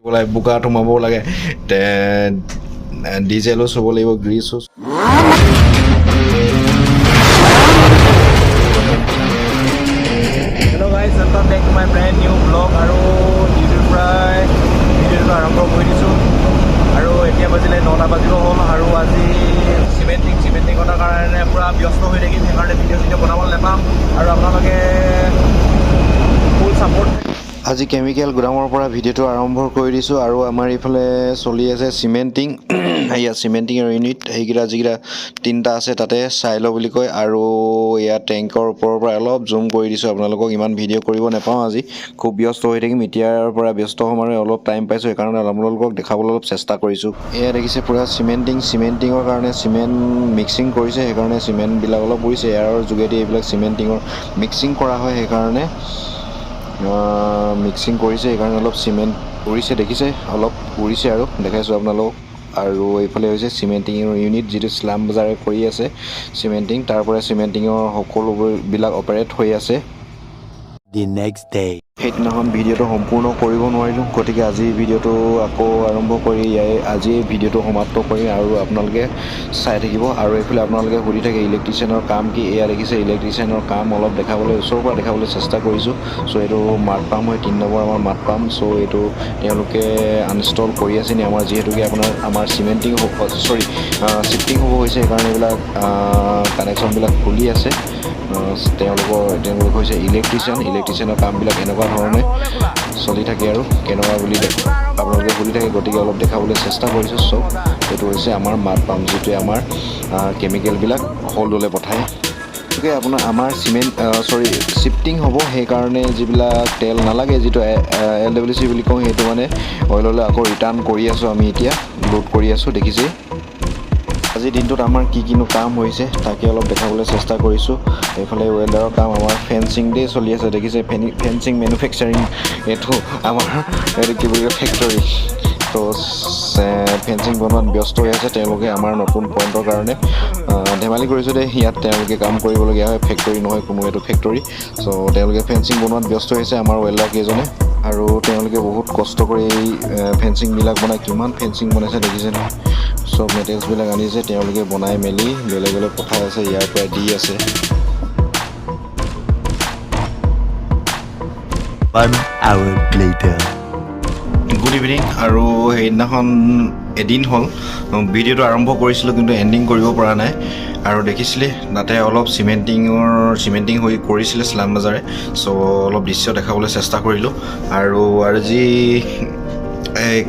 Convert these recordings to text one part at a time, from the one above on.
বুকা সোমাব লাগে ডিজেলো চব লাগিব গ্ৰীছো Hello guys, welcome back to my brand new vlog আৰু JITUL প্ৰায় ভিডিঅ'টো আৰম্ভ কৰি দিছোঁ আৰু এতিয়া বাজিলে 9টা বাজিব হ'ল আৰু আজি চিমেণ্টিং কৰাৰ কাৰণে পুৰা ব্যস্ত হৈ থাকিম সেইকাৰণে ভিডিঅ' বনাবলৈ নাপাম আৰু আপোনালোকে ফুল ছাপোৰ্ট আজি কেমিকেল গুদামৰ পৰা ভিডিঅ'টো আৰম্ভ কৰি দিছোঁ আৰু আমাৰ ইফালে চলি আছে চিমেণ্টিং এয়া চিমেণ্টিঙৰ ইউনিট সেইকেইটা যিকেইটা তিনিটা আছে তাতে চাই ল বুলি কয় আৰু এয়া টেংকৰ ওপৰৰ পৰা অলপ জুম কৰি দিছোঁ আপোনালোকক ইমান ভিডিঅ' কৰিব নাপাওঁ আজি খুব ব্যস্ত হৈ থাকিম এতিয়াৰ পৰা ব্যস্ত হ'ম আৰু অলপ টাইম পাইছোঁ সেইকাৰণে আপোনালোকক দেখাবলৈ অলপ চেষ্টা কৰিছোঁ এয়া দেখিছে পুৰা চিমেণ্টিঙৰ কাৰণে চিমেণ্ট মিক্সিং কৰিছে সেইকাৰণে চিমেণ্টবিলাক অলপ উৰিছে এয়াৰৰ যোগেদি এইবিলাক চিমেণ্টিঙৰ মিক্সিং কৰা হয় সেইকাৰণে মিক্সিং কৰিছে সেইকাৰণে অলপ চিমেণ্ট উৰিছে দেখিছে অলপ উৰিছে আৰু দেখাইছোঁ আপোনালোকক আৰু এইফালে হৈছে চিমেণ্টিঙৰ ইউনিট যিটো স্লাম বজাৰে কৰি আছে চিমেণ্টিং তাৰ পৰা চিমেণ্টিঙৰ সকলোবিলাক অপাৰেট হৈ আছে The next day সেইদিনাখন ভিডিঅ'টো সম্পূৰ্ণ কৰিব নোৱাৰিলোঁ গতিকে আজি ভিডিঅ'টো আকৌ আৰম্ভ কৰি আজি ভিডিঅ'টো সমাপ্ত কৰিম আৰু আপোনালোকে চাই থাকিব আৰু এইফালে আপোনালোকে সুধি থাকে ইলেক্ট্ৰিচিয়ানৰ কাম কি এয়া দেখিছে ইলেক্ট্ৰিচিয়ানৰ কাম অলপ দেখাবলৈ ওচৰৰ পৰা দেখাবলৈ চেষ্টা কৰিছোঁ চ' এইটো মাড পাম্প হয় 3 নম্বৰ আমাৰ মাড পাম্প চ' এইটো তেওঁলোকে আনইনষ্টল কৰি আছে নি আমাৰ যিহেতুকে আমাৰ চিমেণ্টিং শ্বিফ্টিং হ'ব হৈছে সেইকাৰণে এইবিলাক কানেকশ্যনবিলাক খুলি আছে তেওঁলোক হৈছে ইলেক্ট্ৰিচিয়ানৰ কামবিলাক এনেকুৱা ধৰণে চলি থাকে আৰু কেনেকুৱা বুলি আপোনালোকে সুধি থাকে গতিকে অলপ দেখাবলৈ চেষ্টা কৰিছোঁ চব এইটো হৈছে আমাৰ মাড পাম্প যিটোৱে আমাৰ কেমিকেলবিলাক হোল্ডলৈ পঠায় গতিকে আমাৰ শ্বিফ্টিং হ'ব সেইকাৰণে যিবিলাক তেল নালাগে যিটো LWC বুলি কওঁ সেইটো মানে অইললৈ আকৌ ৰিটাৰ্ণ কৰি আছোঁ আমি এতিয়া লোড কৰি আছোঁ দেখিছেই আজিৰ দিনটোত আমাৰ কিনো কাম হৈছে তাকে অলপ দেখাবলৈ চেষ্টা কৰিছোঁ এইফালে ৱেল্ডাৰৰ কাম আমাৰ ফেঞ্চিং ডে চলি আছে দেখিছে ফেঞ্চিং মেনুফেকচাৰিং এইটো আমাৰ এইটো কি বুলি কয় ফেক্টৰী তো ফেঞ্চিং বনোৱাত ব্যস্ত হৈ আছে তেওঁলোকে আমাৰ নতুন পইণ্টৰ কাৰণে ধেমালি কৰিছোঁ দেই ইয়াত তেওঁলোকে কাম কৰিবলগীয়া হয় ফেক্টৰী নহয় কোনো এইটো ফেক্টৰী চ' তেওঁলোকে ফেঞ্চিং বনোৱাত ব্যস্ত হৈছে আমাৰ ৱেল্ডাৰ কেইজনে আৰু তেওঁলোকে বহুত কষ্ট কৰি এই ফেঞ্চিংবিলাক বনাই কিমান ফেঞ্চিং বনাইছে দেখিছে নহয় চব মেটেৰিয়েলছবিলাক আনিছে তেওঁলোকে বনাই মেলি বেলেগলৈ পঠাই আছে ইয়াৰ পৰা দি আছে 1 hour later গুড ইভিনিং আৰু সেইদিনাখন এদিন হ'ল ভিডিঅ'টো আৰম্ভ কৰিছিলোঁ কিন্তু এণ্ডিং কৰিব পৰা নাই আৰু দেখিছিলে তাতে অলপ চিমেণ্টিং হৈ কৰিছিলে স্লাম বাজাৰে চ' অলপ দৃশ্য দেখাবলৈ চেষ্টা কৰিলোঁ আৰু যি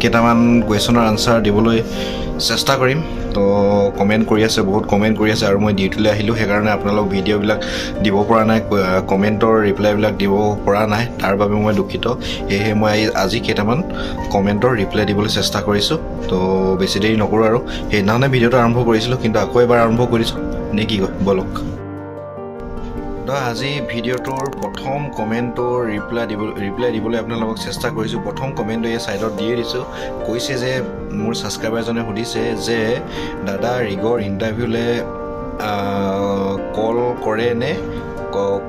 কেইটামান কুৱেশ্যনৰ আনচাৰ দিবলৈ চেষ্টা কৰিম তো কমেণ্ট কৰি আছে বহুত কমেণ্ট কৰি আছে আৰু মই ডিউটিলৈ আহিলোঁ সেইকাৰণে আপোনালোক ভিডিঅ'বিলাক দিব পৰা নাই কমেণ্টৰ ৰিপ্লাইবিলাক দিব পৰা নাই তাৰ বাবে মই দুখিত সেয়েহে মই আজি কেইটামান কমেণ্টৰ ৰিপ্লাই দিবলৈ চেষ্টা কৰিছোঁ তো বেছি দেৰি নকৰোঁ আৰু সেইদিনাখনে ভিডিঅ'টো আৰম্ভ কৰিছিলোঁ কিন্তু আকৌ এবাৰ আৰম্ভ কৰিছোঁ নে কি কয় বলক তো আজি ভিডিঅ'টোৰ প্ৰথম কমেণ্টৰ ৰিপ্লাই দিবলৈ আপোনালোকক চেষ্টা কৰিছোঁ প্ৰথম কমেণ্টটো এই ছাইডত দিয়ে দিছোঁ কৈছে যে মোৰ ছাবস্ক্ৰাইবাৰজনে সুধিছে যে দাদা ৰিগৰ ইণ্টাৰভিউলৈ কল কৰে নে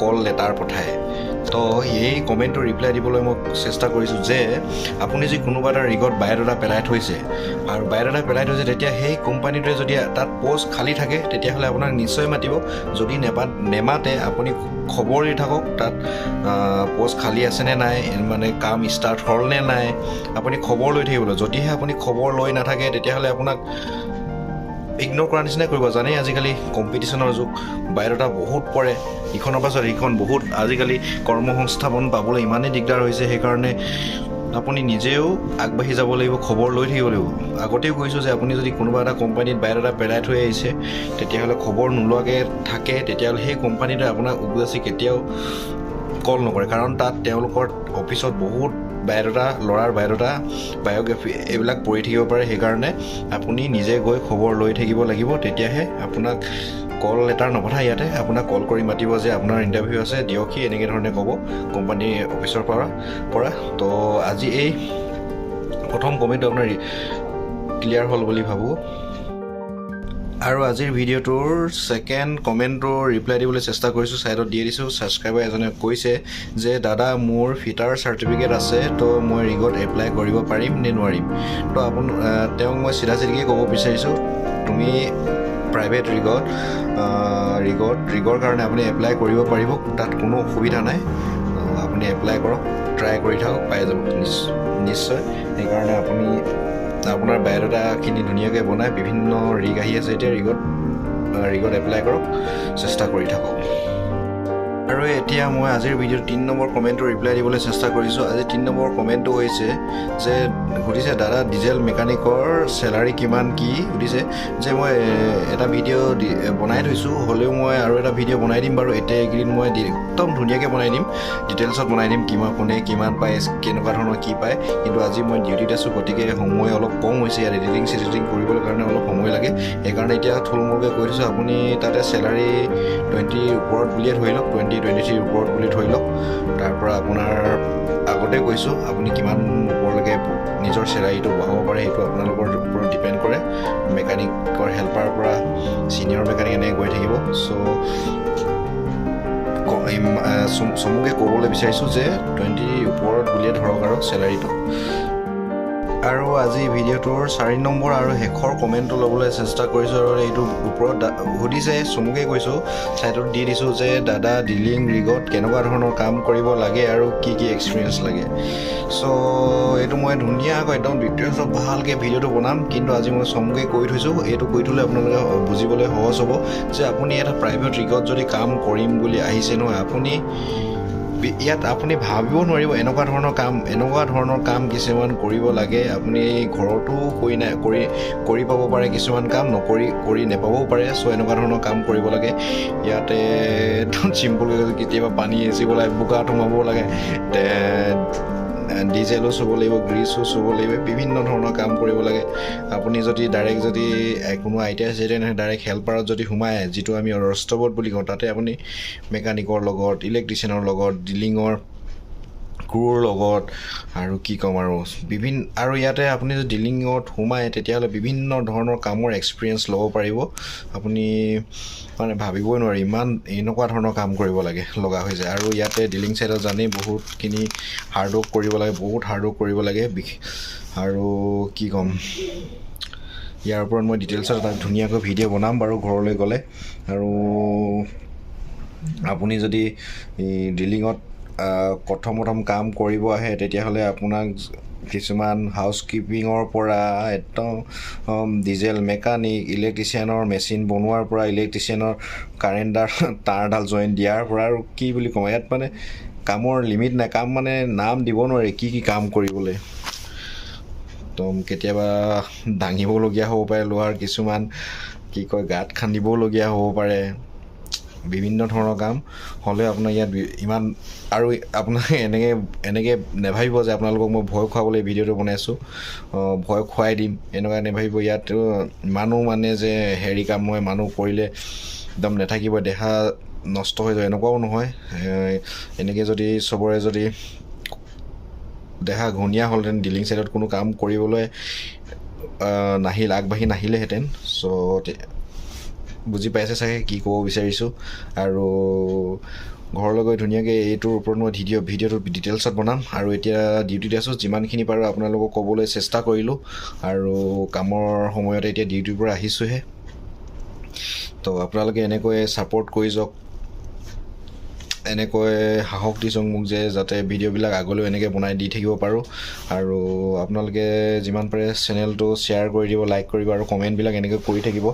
কল লেটাৰ পঠায় তো এই কমেণ্টটো ৰিপ্লাই দিবলৈ মই চেষ্টা কৰিছোঁ যে আপুনি যদি কোনোবা এটা ৰিগত বায়'ডাটা পেলাই থৈছে আৰু বায়'ডাটা পেলাই থৈছে তেতিয়া সেই কোম্পানীটোৱে যদি তাত প'ষ্ট খালী থাকে তেতিয়াহ'লে আপোনাক নিশ্চয় মাতিব যদি নেমাতে আপুনি খবৰ দি থাকক তাত প'ষ্ট খালী আছেনে নাই মানে কাম ষ্টাৰ্ট হ'ল নে নাই আপুনি খবৰ লৈ থাকিব যদিহে আপুনি খবৰ লৈ নাথাকে তেতিয়াহ'লে আপোনাক ইগন'ৰ কৰাৰ নিচিনাই কৰিব জানেই আজিকালি কম্পিটিশ্যনৰ যুগ বায়'ডাটা বহুত পৰে ইখনৰ পাছত সিখন বহুত আজিকালি কৰ্মসংস্থাপন পাবলৈ ইমানেই দিগদাৰ হৈছে সেইকাৰণে আপুনি নিজেও আগবাঢ়ি যাব লাগিব খবৰ লৈ থাকিব লাগিব আগতেও কৈছোঁ যে আপুনি যদি কোনোবা এটা কোম্পানীত বায়'ডাটা পেলাই থৈ আহিছে তেতিয়াহ'লে খবৰ নোলোৱাকৈ থাকে তেতিয়াহ'লে সেই কোম্পানীটোৱে আপোনাক উবজাচি কেতিয়াও কল নকৰে কাৰণ তাত তেওঁলোকৰ অফিচত বহুত ল'ৰাৰ বায়'ডাটা বায়'গ্ৰাফি এইবিলাক পঢ়ি থাকিব পাৰে সেইকাৰণে আপুনি নিজে গৈ খবৰ লৈ থাকিব লাগিব তেতিয়াহে আপোনাক কল লেটাৰ নপঠায় ইয়াতে আপোনাক কল কৰি মাতিব যে আপোনাৰ ইণ্টাৰভিউ আছে দিয়কহি এনেকৈ ধৰণে ক'ব কোম্পানী অফিচৰ পৰা তো আজি এই প্ৰথম কমেণ্টটো আপোনাৰ ক্লিয়াৰ হ'ল বুলি ভাবোঁ আৰু আজিৰ ভিডিঅ'টোৰ সেকেন্ড কমেন্টৰ ৰিপ্লাই দিবলৈ চেষ্টা কৰিছো সাইডত দি দিছো সাবস্ক্ৰাইবাৰ এজনে কৈছে যে দাদা মোৰ ফিটাৰ সাৰ্টিফিকেট আছে তো মই ৰিগত এপ্লাই কৰিব পাৰিম নে নোৱাৰিম তো আপোন তেওঁক মই সিধা সিধিকে ক'ব বিচাৰিছো তুমি প্ৰাইভেট ৰিগৰ কাৰণে আপুনি এপ্লাই কৰিব পাৰিব তাত কোনো অসুবিধা নাই আপুনি এপ্লাই কৰক ট্ৰাই কৰি থাকক পাই যাব নিশ্চয় এই কাৰণে আপুনি আপোনাৰ বায়োডাটাখিনি ধুনীয়াকৈ বনাই বিভিন্ন ৰিগ আহি আছে এতিয়া ৰিগত এপ্লাই কৰক চেষ্টা কৰি থাকক আৰু এতিয়া মই আজিৰ ভিডিঅ'ৰ 3 নম্বৰ কমেন্টৰ ৰিপ্লাই দিবলৈ চেষ্টা কৰিছো আজি 3 নম্বৰ কমেন্টটো হৈছে যে সুধিছে দাদা ডিজেল মেকানিকৰ স্যালাৰি কিমান কি সুধিছে যে মই এটা ভিডিঅ' বনাই থৈছো হলেও মই আৰু এটা ভিডিঅ' বনাই দিম বাৰু এতিয়া এগ্ৰিন মই একদম ধুনীয়াকৈ বনাই দিম ডিটেইলছত বনাই দিম কিমান পায় কেনেকুৱা ধৰণৰ কি পায় কিন্তু আজি মই ডিউটিত আছো গতিকে সময় অলপ কম হৈছে ইয়াত এডিটিং কৰিবলৈ কাৰণে অলপ সময় লাগে এই কাৰণে এতিয়া থুলমূলকৈ কৈ দিছো আপুনি তাতে স্যালাৰি 20 ওপৰত বুলিয়ে ধৰি লওক 23 ওপৰত বুলি ধৰি লওক তাৰ পৰা আপোনাৰ আগতে কৈছো আপুনি কিমান ওপৰলৈকে নিজৰ স্যালাৰিটো বঢ়াব পাৰে সেইটো আপোনালোকৰ ওপৰত ডিপেন্ড কৰে মেকানিকৰ হেল্পাৰ পৰা সিনিয়ৰ মেকানিক এনে গৈ থাকিব সো সমুকে ক'বলৈ বিচাৰিছো যে 20 ওপৰত বুলিয়ে ধৰক আৰু স্যালাৰিটো আৰু আজি ভিডিঅ'টোৰ 4 নম্বৰ আৰু শেষৰ কমেন্টটো ল'বলৈ চেষ্টা কৰিছো আৰু এইটো ওপৰত সুধিছে সমুকে কৈছো সাইডত দি দিছো যে দাদা ডিলিং ৰিগত কেনেকুৱা ধৰণৰ কাম কৰিব লাগে আৰু কি এক্সপেৰিয়েন্স লাগে সো এইটো মই ধুনীয়াকৈ একদম ডিটেইলছত ভালকৈ ভিডিঅ'টো বনাম কিন্তু আজি মই সমুকে কৈ থৈছো এইটো কৈ থলে আপোনালোকে বুজিবলৈ সহজ হ'ব যে আপুনি এটা প্ৰাইভেট ৰিগত যদি কাম কৰিম বুলি আহিছে নহয় আপুনি ইয়াত আপুনি ভাবিব নোৱাৰিব এনেকুৱা ধৰণৰ কাম কিছুমান কৰিব লাগে আপুনি ঘৰতো কৰি পাব পাৰে কিছুমান কাম কৰি নেপাবও পাৰে সো এনেকুৱা ধৰণৰ কাম কৰিব লাগে ইয়াতে চিম্পল কেতিয়াবা পানী এচিব লাগে বোকাত সোমাব লাগে ডিজেলো চুব লাগিব গ্ৰীচো চুব লাগিব বিভিন্ন ধৰণৰ কাম কৰিব লাগে আপুনি যদি ডাইৰেক্ট যদি কোনো আইটিআই নহয় ডাইৰেক্ট হেল্পাৰত যদি সোমায় যিটো আমি ৰষ্টবট বুলি কওঁ তাতে আপুনি মেকানিকৰ লগত ইলেক্ট্ৰিচিয়ানৰ লগত ডিলিঙৰ ক্ৰুৰ লগত আৰু কি কম আৰু আৰু ইয়াতে আপুনি যদি ডিলিঙত সোমায় তেতিয়াহ'লে বিভিন্ন ধৰণৰ কামৰ এক্সপিৰিয়েঞ্চ ল'ব পাৰিব আপুনি মানে ভাবিবই নোৱাৰি ইমান এনেকুৱা ধৰণৰ কাম কৰিব লগা হৈ যায় আৰু ইয়াতে ডিলিং সাইডত জানেই বহুতখিনি হাৰ্ডৱৰ্ক কৰিব লাগে আৰু কি কম ইয়াৰ ওপৰত মই ডিটেইলছত এটা ধুনীয়াকৈ ভিডিঅ' বনাম বাৰু ঘৰলৈ গ'লে আৰু আপুনি যদি ডিলিঙত প্ৰথম কাম কৰিব আহে তেতিয়াহ'লে আপোনাক কিছুমান হাউচকিপিঙৰ পৰা একদম ডিজেল মেকানিক ইলেক্ট্ৰিচিয়ানৰ মেচিন বনোৱাৰ পৰা ইলেক্ট্ৰিচিয়ানৰ কাৰেণ্টৰ তাঁৰডাল জইন দিয়াৰ পৰা আৰু কি বুলি কওঁ ইয়াত মানে কামৰ লিমিট নাই কাম মানে নাম দিব নোৱাৰে কি কাম কৰিবলৈ একদম কেতিয়াবা দাঙিবলগীয়া হ'ব পাৰে লোহাৰ কিছুমান কি কয় গাঁত খান্দিবলগীয়া হ'ব পাৰে বিভিন্ন ধৰণৰ কাম হ'লে আপোনাৰ ইয়াত ইমান আৰু আপোনাক এনেকৈ নেভাবিব যে আপোনালোকক মই ভয় খুৱাবলৈ ভিডিঅ'টো বনাইছো ভয় খুৱাই দিম এনেকুৱা নেভাবিব ইয়াত মানুহ মানে যে হেৰি কাম মই মানুহ কৰিলে একদম নেথাকিব দেহা নষ্ট হৈ যায় এনেকুৱাও নহয় এনেকৈ যদি চবৰে যদি দেহা ঘূণীয়া হ'লহেঁতেন ডিলিং সাইডত কোনো কাম কৰিবলৈ আগবাঢ়ি নাহিলেহেঁতেন সো বুজি পাইছে চাগে কি ক'ব বিচাৰিছো আৰু ঘৰলৈ গৈ ধুনীয়াকৈ এইটোৰ ওপৰত মই ভিডিঅ'টো ডিটেইলছত বনাম আৰু এতিয়া ডিউটিত আছো যিমানখিনি পাৰোঁ আপোনালোকক ক'বলৈ চেষ্টা কৰিলোঁ আৰু কামৰ সময়তে এতিয়া ডিউটিৰ পৰা আহিছোঁহে তো আপোনালোকে এনেকৈ ছাপোৰ্ট কৰি যাওক এনেকৈ সাহস দি যাওক মোক যে যাতে ভিডিঅ'বিলাক আগলৈও এনেকৈ বনাই দি থাকিব পাৰোঁ আৰু আপোনালোকে যিমান পাৰে চেনেলটো শ্বেয়াৰ কৰি দিব লাইক কৰিব আৰু কমেণ্টবিলাক এনেকৈ কৰি থাকিব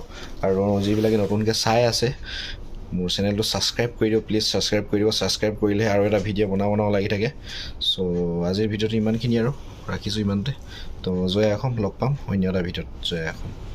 আৰু যিবিলাকে নতুনকৈ চাই আছে মোৰ চেনেলটো ছাবস্ক্ৰাইব কৰি দিও প্লিজ ছাবস্ক্ৰাইব কৰি দিব ছাবস্ক্ৰাইব কৰিলেহে আৰু এটা ভিডিঅ' বনাব লাগি থাকে সো আজিৰ ভিডিঅ'টো ইমানখিনি আৰু ৰাখিছোঁ ইমানতে তো জয় অসম লগ পাম অন্য এটা ভিডিঅ'ত জয় অসম